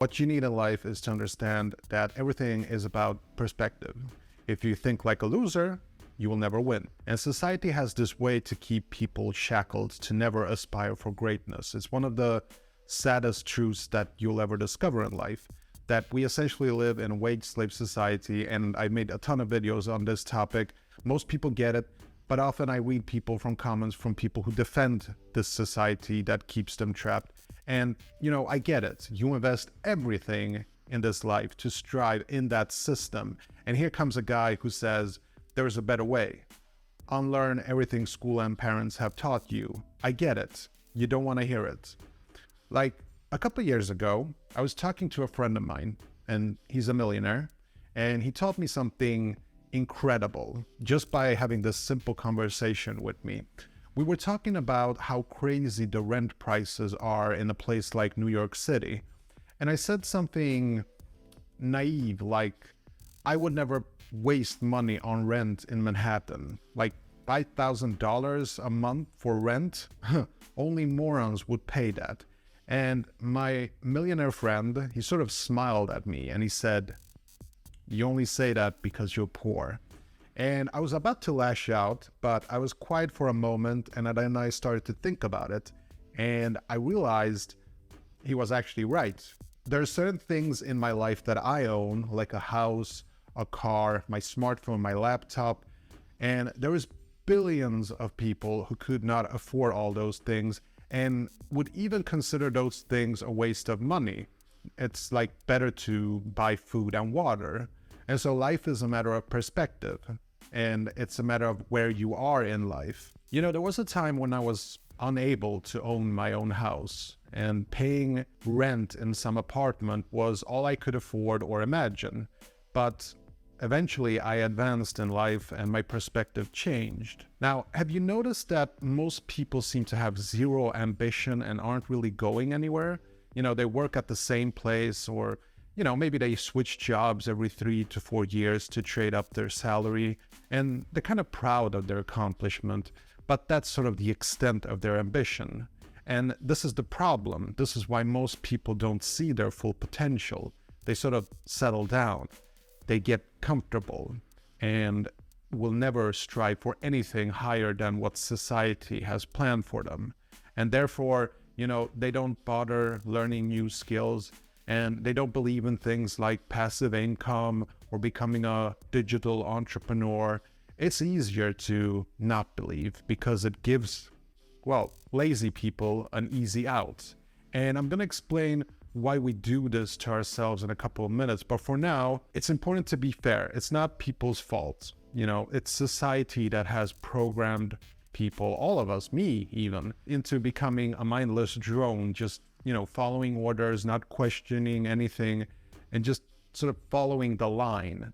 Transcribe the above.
What you need in life is to understand that everything is about perspective. If you think like a loser, you will never win. And society has this way to keep people shackled to never aspire for greatness. It's one of the saddest truths that you'll ever discover in life, that we essentially live in a wage slave society. And I made a ton of videos on this topic. Most people get it, but often I read people from comments from people who defend this society that keeps them trapped. And, I get it. You invest everything in this life to strive in that system. And here comes a guy who says, there's a better way. Unlearn everything school and parents have taught you. I get it. You don't want to hear it. Like a couple of years ago, I was talking to a friend of mine, and he's a millionaire, and he taught me something incredible just by having this simple conversation with me. We were talking about how crazy the rent prices are in a place like New York City. And I said something naive, like, I would never waste money on rent in Manhattan. Like $5,000 a month for rent? Only morons would pay that. And my millionaire friend, he sort of smiled at me and he said, you only say that because you're poor. And I was about to lash out, but I was quiet for a moment, and then I started to think about it, and I realized he was actually right. There are certain things in my life that I own, like a house, a car, my smartphone, my laptop, and there is billions of people who could not afford all those things and would even consider those things a waste of money. It's like better to buy food and water. And so life is a matter of perspective, and it's a matter of where you are in life. There was a time when I was unable to own my own house, and paying rent in some apartment was all I could afford or imagine. But eventually I advanced in life and my perspective changed. Now, have you noticed that most people seem to have zero ambition and aren't really going anywhere? They work at the same place, or maybe they switch jobs every 3 to 4 years to trade up their salary, and they're kind of proud of their accomplishment, but that's sort of the extent of their ambition. And this is the problem. This is why most people don't see their full potential. They sort of settle down. They get comfortable and will never strive for anything higher than what society has planned for them. And therefore, they don't bother learning new skills, and they don't believe in things like passive income or becoming a digital entrepreneur. It's easier to not believe because it gives, lazy people an easy out. And I'm going to explain why we do this to ourselves in a couple of minutes. But for now, it's important to be fair. It's not people's fault. It's society that has programmed people, all of us, me even, into becoming a mindless drone, just following orders, not questioning anything, and just sort of following the line.